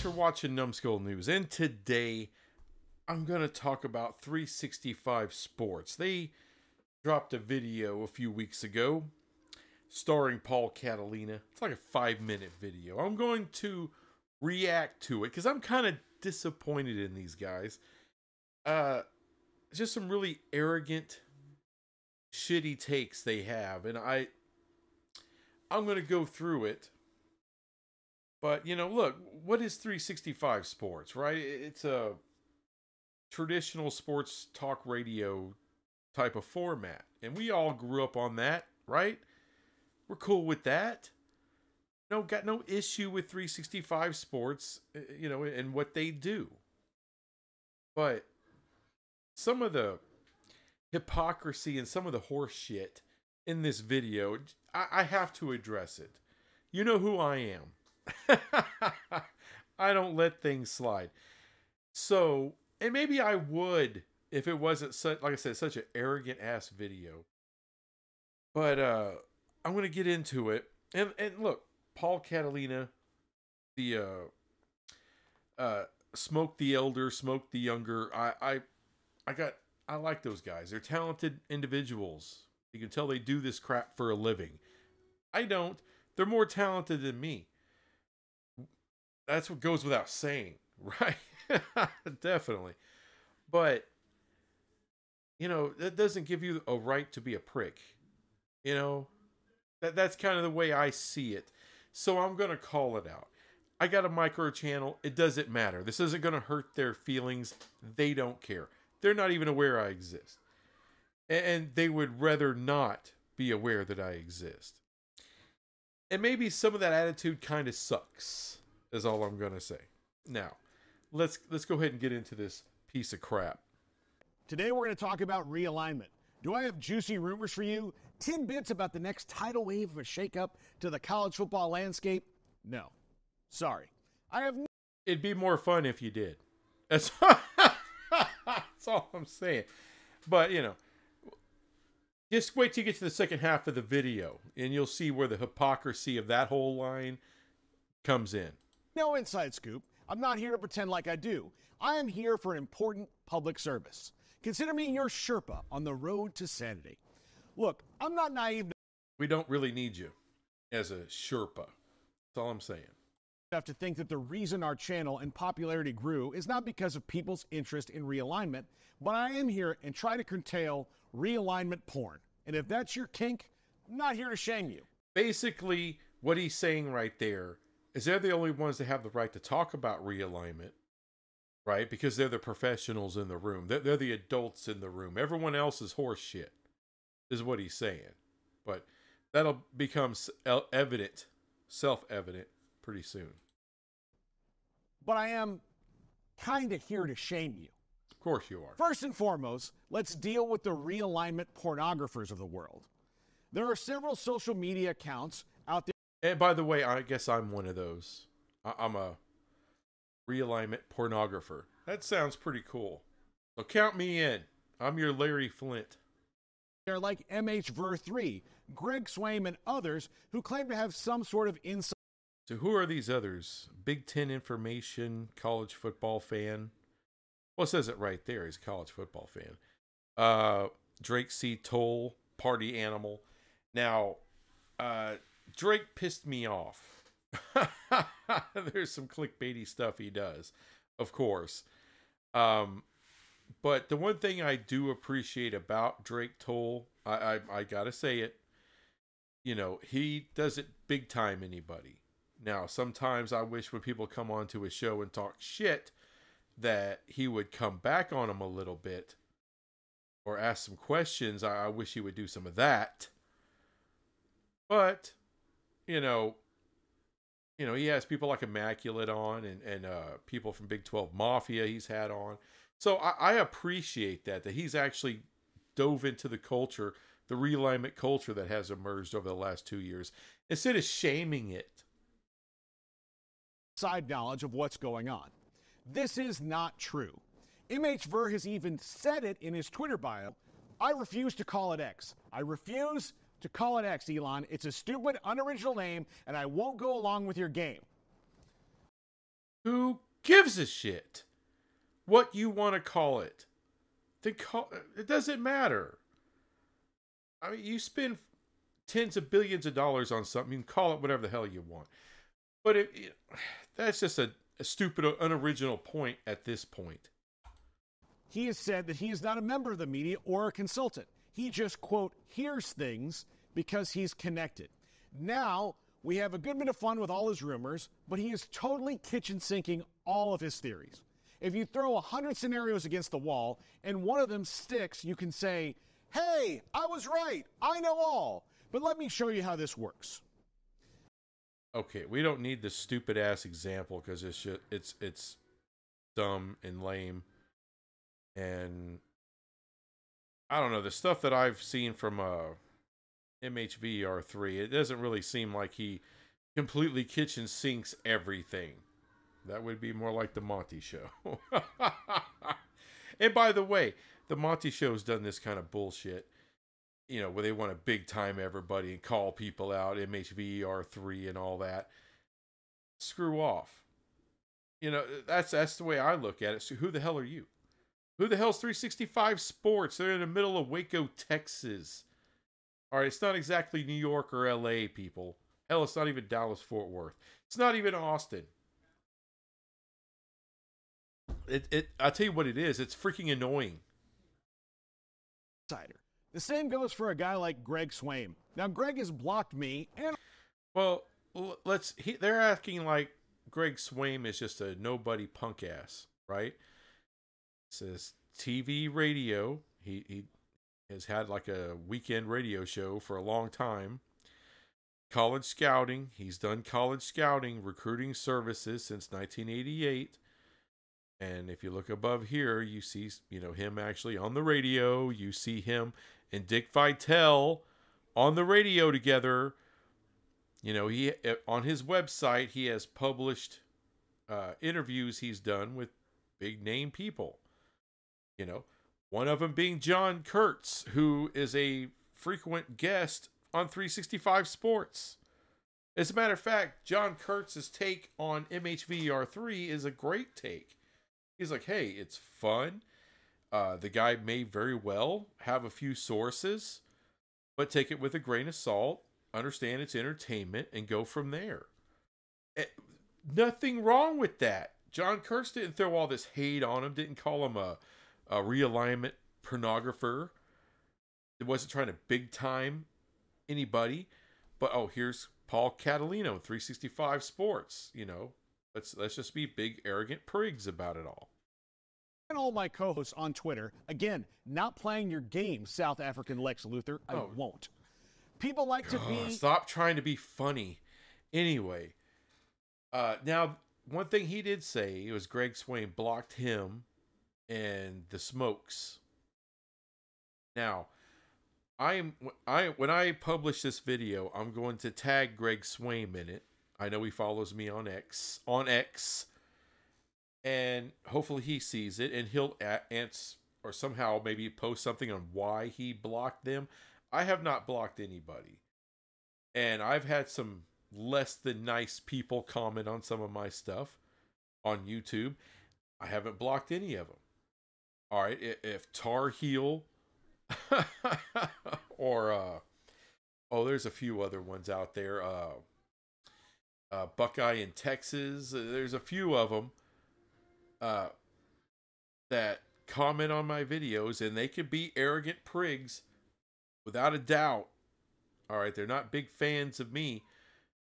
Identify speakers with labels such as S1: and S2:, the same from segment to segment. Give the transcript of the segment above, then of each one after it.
S1: for watching Numbskull News, and today I'm going to talk about 365 Sports. They dropped a video a few weeks ago starring Paul Catalina. It's like a 5-minute video. I'm going to react to it because I'm kind of disappointed in these guys. Just some really arrogant, shitty takes they have, and I'm going to go through it. But, you know, look, what is 365 Sports, right? It's a traditional sports talk radio type of format. And we all grew up on that, right? We're cool with that. No, got no issue with 365 Sports, you know, and what they do. But some of the hypocrisy and some of the horse shit in this video, I have to address it. You know who I am. I don't let things slide. So, and maybe I would if it wasn't such, like I said, such an arrogant ass video. But I'm going to get into it. And look, Paul Catalina, the Smoke the Elder, Smoke the Younger. I like those guys. They're talented individuals. You can tell they do this crap for a living. I don't. They're more talented than me. That's what goes without saying, right? Definitely. But, you know, that doesn't give you a right to be a prick. You know, that's kind of the way I see it. So I'm going to call it out. I got a micro channel. It doesn't matter. This isn't going to hurt their feelings. They don't care. They're not even aware I exist. And they would rather not be aware that I exist. And maybe some of that attitude kind of sucks, is all I'm going to say. Now, let's go ahead and get into this piece of crap.
S2: Today we're going to talk about realignment. Do I have juicy rumors for you? Tidbits about the next tidal wave of a shakeup to the college football landscape? No. Sorry.
S1: It'd be more fun if you did. That's all I'm saying. But, you know, just wait till you get to the second half of the video, and you'll see where the hypocrisy of that whole line comes in.
S2: No inside scoop. I'm not here to pretend like I do. I am here for an important public service. Consider me your Sherpa on the road to sanity. Look, I'm not naive
S1: We don't really need you as a Sherpa. That's all I'm saying.
S2: enough to think that the reason our channel and popularity grew is not because of people's interest in realignment, but I am here and try to curtail realignment porn. And if that's your kink, I'm not here to shame you.
S1: Basically, what he's saying right there is they're the only ones that have the right to talk about realignment, right? Because they're the professionals in the room. They're the adults in the room. Everyone else is horse shit, is what he's saying. But that'll become self-evident pretty soon.
S2: But I am kind of here to shame you.
S1: Of course you are.
S2: First and foremost, let's deal with the realignment pornographers of the world. There are several social media accounts out there.
S1: And by the way, I guess I'm one of those. I'm a realignment pornographer. That sounds pretty cool. So count me in. I'm your Larry Flint.
S2: They're like MHVer3, Greg Swaim, and others who claim to have some sort of insight.
S1: So who are these others? Big Ten information, college football fan. Well, it says it right there. He's a college football fan. Drake C. Toll, party animal. Now, Drake pissed me off. There's some clickbaity stuff he does, of course. But the one thing I do appreciate about Drake Toll, I gotta say it, you know, he doesn't big time anybody. Now, sometimes I wish when people come onto his show and talk shit that he would come back on them a little bit or ask some questions. I wish he would do some of that. But, you know, he has people like Immaculate on and people from Big 12 Mafia he's had on. So I appreciate that he's actually dove into the culture, the realignment culture that has emerged over the last 2 years, instead of shaming it.
S2: Side knowledge of what's going on. This is not true. MHVer has even said it in his Twitter bio. I refuse to call it X. I refuse to call it X, Elon. It's a stupid, unoriginal name, and I won't go along with your game.
S1: Who gives a shit what you want to call it? Then it doesn't matter. I mean, you spend tens of billions of dollars on something, you can call it whatever the hell you want. But that's just a stupid, unoriginal point at this point.
S2: He has said that he is not a member of the media or a consultant. He just, quote, hears things because he's connected. Now, we have a good bit of fun with all his rumors, but he is totally kitchen sinking all of his theories. If you throw 100 scenarios against the wall and one of them sticks, you can say, hey, I was right. I know all. But let me show you how this works.
S1: Okay, we don't need this stupid ass example because it's dumb and lame. And I don't know, the stuff that I've seen from MHVR3, it doesn't really seem like he completely kitchen sinks everything. That would be more like the Monty Show. And by the way, the Monty Show's done this kind of bullshit, you know, where they want to big time everybody and call people out, MHVR3 and all that. Screw off. You know, that's the way I look at it. So who the hell are you? Who the hell's 365 Sports? They're in the middle of Waco, Texas. All right, it's not exactly New York or LA, people. Hell, it's not even Dallas-Fort Worth. It's not even Austin. I'll tell you what it is. It's freaking annoying.
S2: The same goes for a guy like Greg Swaim. Now, Greg has blocked me and...
S1: Well, they're acting like Greg Swaim is just a nobody punk ass, right? It says TV radio. He has had like a weekend radio show for a long time. College scouting. He's done college scouting, recruiting services since 1988. And if you look above here, you see, you know, him actually on the radio. You see him and Dick Vitale on the radio together. You know, he on his website, he has published interviews he's done with big name people. You know, one of them being John Kurtz, who is a frequent guest on 365 Sports. As a matter of fact, John Kurtz's take on MHVR3 is a great take. He's like, hey, it's fun. The guy may very well have a few sources, but take it with a grain of salt, understand it's entertainment, and go from there. Nothing wrong with that. John Kurtz didn't throw all this hate on him, didn't call him a realignment pornographer. It wasn't trying to big time anybody. But, oh, here's Paul Catalino, 365 Sports. You know, let's just be big, arrogant prigs about it all.
S2: And all my co-hosts on Twitter, again, not playing your game, South African Lex Luthor. I won't. People like to be...
S1: Stop trying to be funny. Anyway, now, one thing he did say, it was Greg Swaim blocked him and the Smokes. Now, when I publish this video, I'm going to tag Greg Swaim in it. I know he follows me on X. And hopefully he sees it and he'll answer or somehow maybe post something on why he blocked them. I have not blocked anybody. And I've had some less than nice people comment on some of my stuff on YouTube. I haven't blocked any of them. All right, if Tar Heel or there's a few other ones out there. Buckeye in Texas. There's a few of them that comment on my videos, and they can be arrogant prigs without a doubt. All right, they're not big fans of me,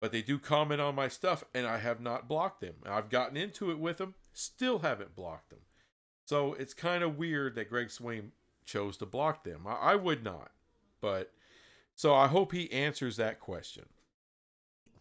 S1: but they do comment on my stuff, and I have not blocked them. I've gotten into it with them, still haven't blocked them. So it's kind of weird that Greg Swaim chose to block them. I would not, but so I hope he answers that question.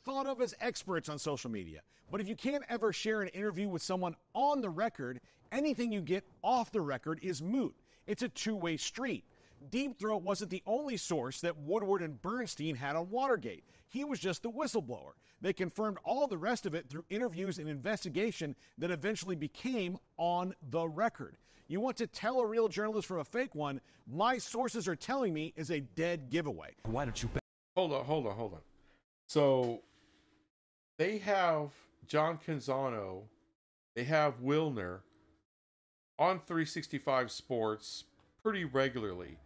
S2: Thought of as experts on social media. But if you can't ever share an interview with someone on the record, anything you get off the record is moot. It's a two-way street. Deep Throat wasn't the only source that Woodward and Bernstein had on Watergate. He was just the whistleblower. They confirmed all the rest of it through interviews and investigation that eventually became on the record. You want to tell a real journalist from a fake one, my sources are telling me, is a dead giveaway.
S3: Why don't you...
S1: Hold on. So they have John Canzano They have Wilner on 365 Sports pretty regularly.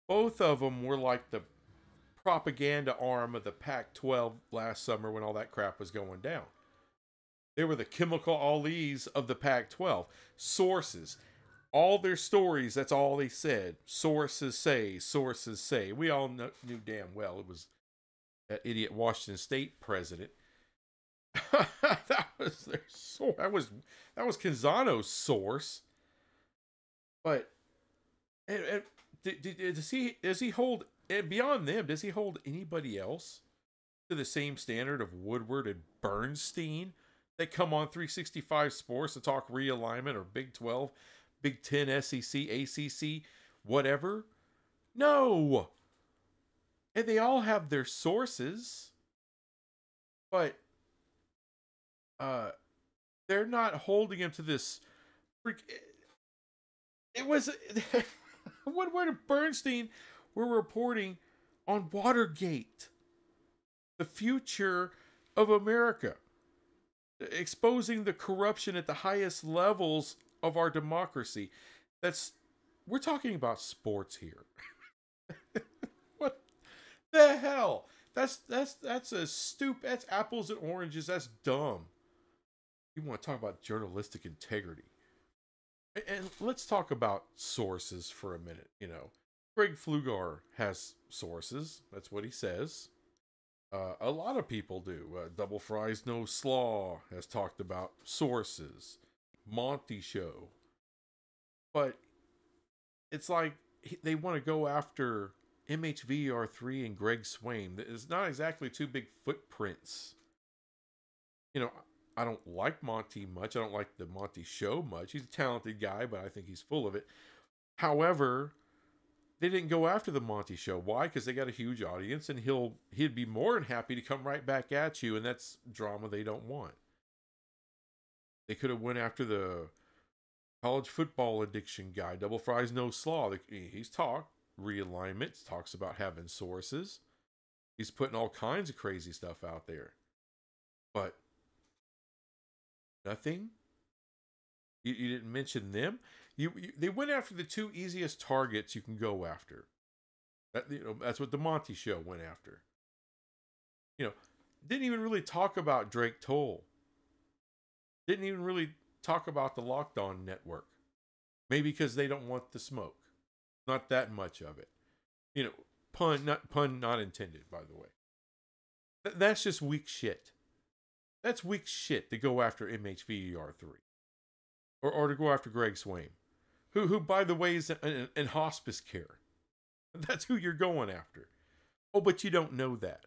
S1: Both of them were like the propaganda arm of the Pac-12 last summer when all that crap was going down. They were the chemical Alis of the Pac-12. Sources. All their stories, that's all they said. Sources say, sources say. We all knew damn well it was that idiot Washington State president. That was their source. That was Canzano's source. But does he hold, beyond them, does he hold anybody else to the same standard of Woodward and Bernstein that come on 365 Sports to talk realignment or Big 12, Big 10, SEC, ACC, whatever? No. And they all have their sources, but they're not holding him to this freak. It was Woodward and Bernstein were reporting on Watergate, the future of America, exposing the corruption at the highest levels of our democracy. We're talking about sports here. What the hell? That's that's apples and oranges. That's dumb. You want to talk about journalistic integrity? And let's talk about sources for a minute. Greg Flugar has sources. That's what he says. A lot of people do. Double Fries No Slaw has talked about sources. Monty Show. But it's like they want to go after MHVR3 and Greg Swain. It's not exactly two big footprints. I don't like Monty much. I don't like the Monty Show much. He's a talented guy, but I think he's full of it. However, they didn't go after the Monty Show. Why? Because they got a huge audience, and he'd be more than happy to come right back at you, and that's drama they don't want. They could have went after the college football addiction guy, Double Fries No Slaw. He's talked realignment, talks about having sources. He's putting all kinds of crazy stuff out there. But nothing? You didn't mention them? They went after the two easiest targets you can go after. That's what the Monty Show went after. Didn't even really talk about Drake Toll. Didn't even really talk about the Locked On Network. Maybe because they don't want the smoke. Not that much of it. Pun not intended, by the way. That's just weak shit. That's weak shit to go after MHVER3. Or to go after Greg Swain. Who by the way, is in hospice care. That's who you're going after. Oh, but you don't know that.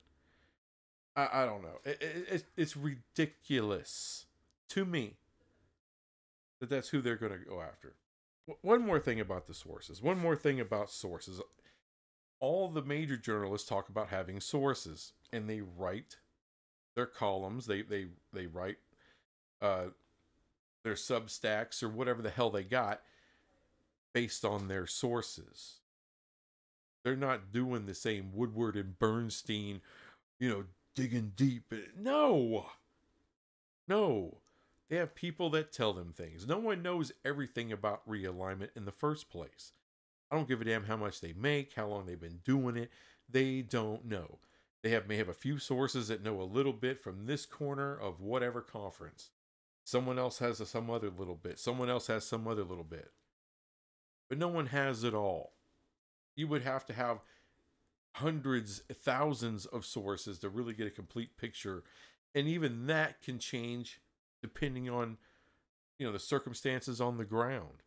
S1: I don't know. It's ridiculous to me that's who they're going to go after. One more thing about the sources. One more thing about sources. All the major journalists talk about having sources, and they write their columns. They write their Substacks or whatever the hell they got based on their sources. They're not doing the same Woodward and Bernstein, digging deep. No. They have people that tell them things. No one knows everything about realignment in the first place. I don't give a damn how much they make, how long they've been doing it. They don't know. They may have a few sources that know a little bit from this corner of whatever conference. Someone else has some other little bit. Someone else has some other little bit. But no one has it all. You would have to have hundreds, thousands of sources to really get a complete picture. And even that can change depending on, the circumstances on the ground.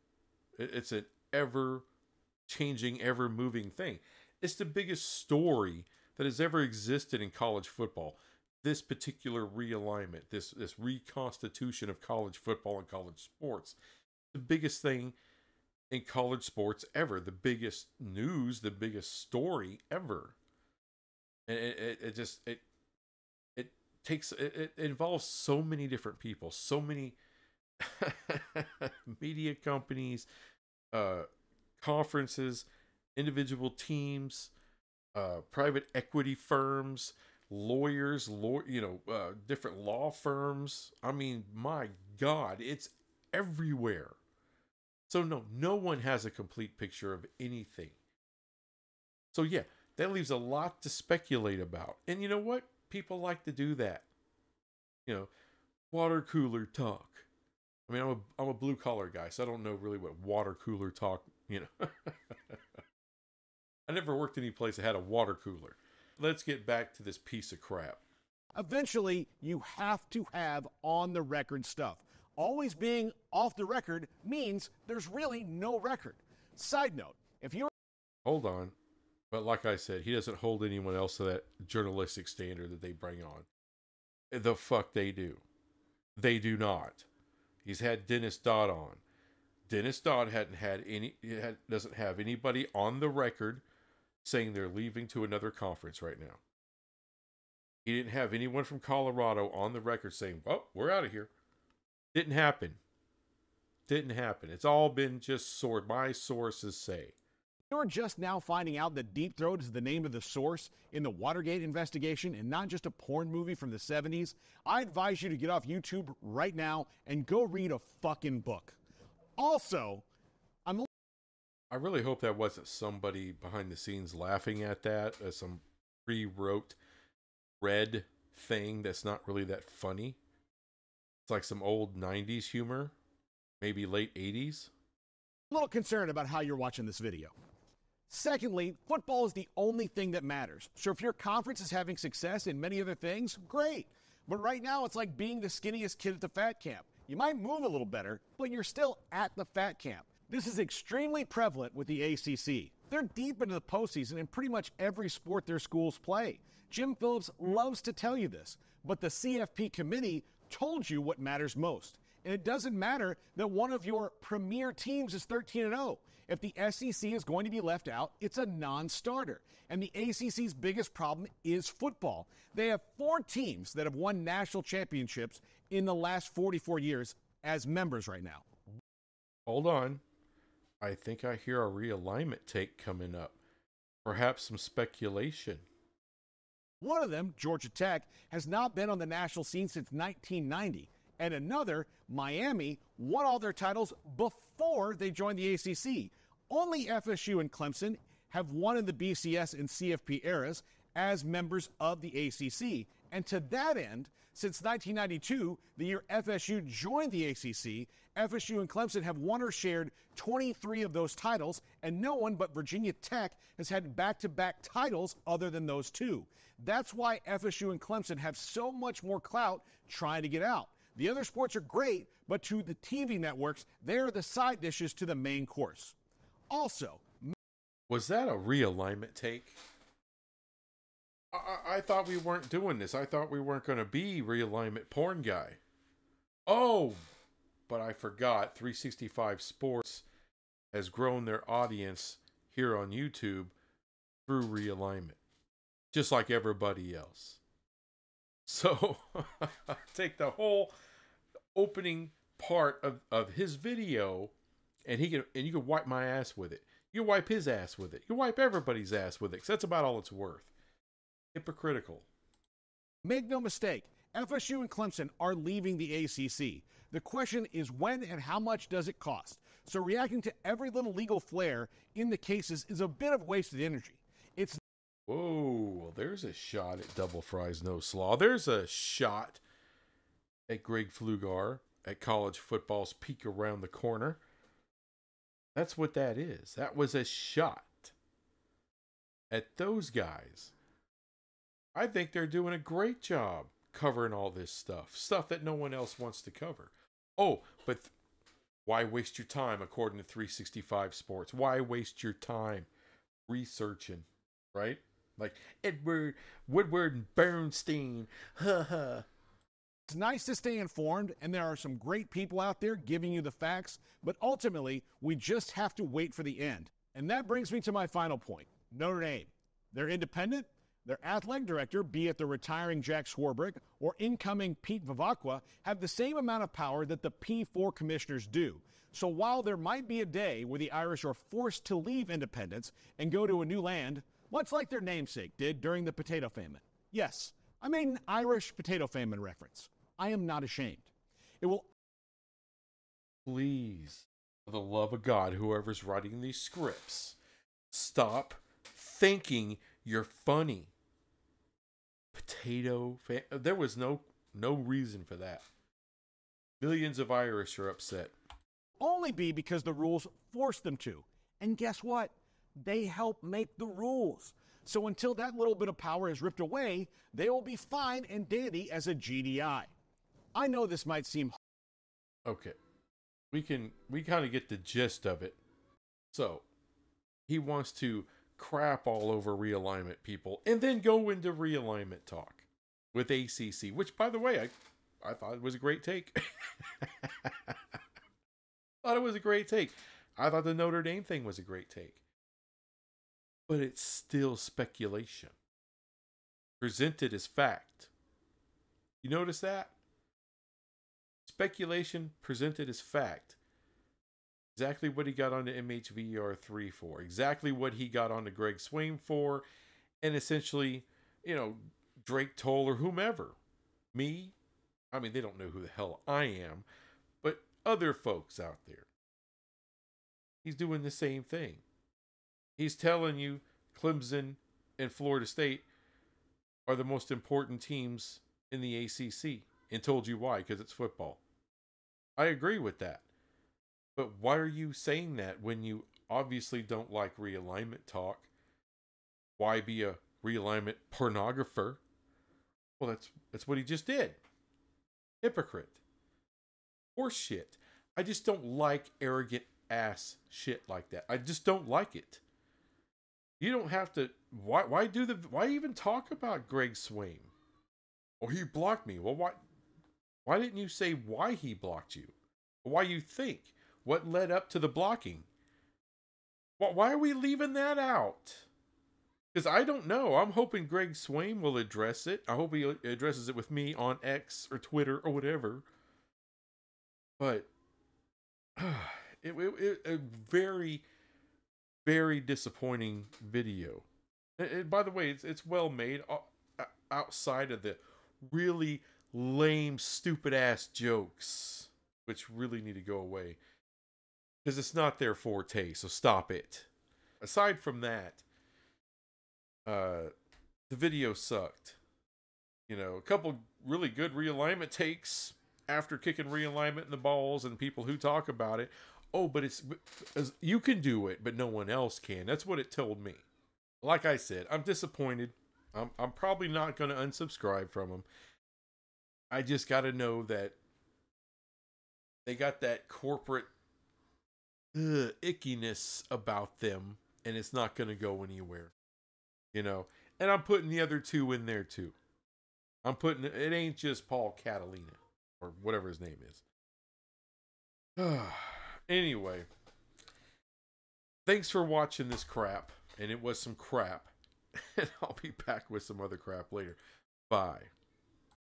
S1: It's an ever-changing, ever-moving thing. It's the biggest story that has ever existed in college football. This particular realignment, this reconstitution of college football and college sports, the biggest thing in college sports ever, the biggest news, the biggest story ever. And it involves so many different people, so many media companies, conferences, individual teams, private equity firms, lawyers, different law firms. I mean, my God, it's everywhere. So no one has a complete picture of anything. So yeah, that leaves a lot to speculate about. And you know what? People like to do that. Water cooler talk. I mean, I'm a blue collar guy, so I don't know really what water cooler talk, I never worked any place that had a water cooler. Let's get back to this piece of crap.
S2: Eventually, you have to have on-the-record stuff. Always being off the record means there's really no record. Side note, if you're...
S1: Hold on. But like I said, he doesn't hold anyone else to that journalistic standard that they bring on. The fuck they do. They do not. He's had Dennis Dodd on. Dennis Dodd doesn't have anybody on the record saying they're leaving to another conference right now. He didn't have anyone from Colorado on the record saying, well, we're out of here. Didn't happen. It's all been just my sources say.
S2: You're just now finding out that Deep Throat is the name of the source in the Watergate investigation and not just a porn movie from the 70s. I advise you to get off YouTube right now and go read a fucking book. Also,
S1: I really hope that wasn't somebody behind the scenes laughing at that as some pre-wrote red thing that's not really that funny. It's like some old 90s humor, maybe late 80s.
S2: A little concerned about how you're watching this video. Secondly, football is the only thing that matters. So if your conference is having success in many other things, great. But right now, it's like being the skinniest kid at the fat camp. You might move a little better, but you're still at the fat camp. This is extremely prevalent with the ACC. They're deep into the postseason in pretty much every sport their schools play. Jim Phillips loves to tell you this, but the CFP committee told you what matters most. And it doesn't matter that one of your premier teams is 13-0. If the SEC is going to be left out, it's a non-starter. And the ACC's biggest problem is football. They have 4 teams that have won national championships in the last 44 years as members right now.
S1: Hold on. I think I hear a realignment take coming up. Perhaps some speculation.
S2: One of them, Georgia Tech, has not been on the national scene since 1990. And another, Miami, won all their titles before they joined the ACC. Only FSU and Clemson have won in the BCS and CFP eras as members of the ACC. And to that end, since 1992, the year FSU joined the ACC, FSU and Clemson have won or shared 23 of those titles, and no one but Virginia Tech has had back-to-back titles other than those 2. That's why FSU and Clemson have so much more clout trying to get out. The other sports are great, but to the TV networks, they're the side dishes to the main course. Also,
S1: was that a realignment take? I thought we weren't doing this. I thought we weren't going to be realignment porn guy. Oh, but I forgot 365 Sports has grown their audience here on YouTube through realignment, just like everybody else. So take the whole opening part of his video, and you can wipe my ass with it. You wipe his ass with it. You wipe everybody's ass with it, 'cause that's about all it's worth. Hypocritical.
S2: Make no mistake, FSU and Clemson are leaving the ACC. The question is when and how much does it cost? So reacting to every little legal flair in the cases is a bit of wasted energy. It's
S1: Whoa, well, there's a shot at Double Fries No Slaw. There's a shot at Greg Flugar at college football's peak around the corner. That's what that is. That was a shot at those guys. I think they're doing a great job covering all this stuff that no one else wants to cover. Oh, but why waste your time, according to 365 Sports? Why waste your time researching, right? Like Edward Woodward and Bernstein.
S2: It's nice to stay informed, and there are some great people out there giving you the facts, but ultimately, we just have to wait for the end. And that brings me to my final point. Notre Dame. They're independent. Their athletic director, be it the retiring Jack Swarbrick or incoming Pete Vivacqua, have the same amount of power that the P4 commissioners do. So while there might be a day where the Irish are forced to leave independence and go to a new land, much like their namesake did during the potato famine, yes, I made an Irish potato famine reference. I am not ashamed. It will.
S1: Please, for the love of God, whoever's writing these scripts, stop thinking you're funny. There was no reason for that. Millions of Irish are upset.
S2: Only be because the rules force them to. And guess what? They help make the rules. So until that little bit of power is ripped away, they will be fine and dandy as a GDI. I know this might seem...
S1: Okay. We kind of get the gist of it. So, he wants to crap all over realignment people and then go into realignment talk with ACC, which, by the way, I thought it was a great take. Thought it was a great take. I thought the Notre Dame thing was a great take. But it's still speculation. Presented as fact. You notice that? Speculation presented as fact. Exactly what he got onto MHVR3 for. Exactly what he got onto Greg Swain for. And essentially, Drake Toll or whomever. Me? I mean, they don't know who the hell I am. But other folks out there. He's doing the same thing. He's telling you Clemson and Florida State are the most important teams in the ACC. And told you why, because it's football. I agree with that. But why are you saying that when you obviously don't like realignment talk? Why be a realignment pornographer? Well, that's what he just did. Hypocrite. Horse shit. I just don't like arrogant ass shit like that. I just don't like it. You don't have to. Why even talk about Greg Swain? Oh, he blocked me. Well, why didn't you say why he blocked you? Why you think? What led up to the blocking? Why are we leaving that out? Because I don't know. I'm hoping Greg Swain will address it. I hope he addresses it with me on X or Twitter or whatever. But it a very, very disappointing video. And by the way, it's well made outside of the really lame, stupid ass jokes, which really need to go away because it's not their forte. So stop it. Aside from that, the video sucked. A couple really good realignment takes after kicking realignment in the balls, and people who talk about it. Oh, but you can do it, but no one else can. That's what it told me. Like I said, I'm disappointed. I'm probably not going to unsubscribe from them. I just got to know that they got that corporate ickiness about them, and it's not going to go anywhere. And I'm putting the other two in there too. It ain't just Paul Catalina or whatever his name is. Anyway, thanks for watching this crap, and it was some crap. And I'll be back with some other crap later. Bye.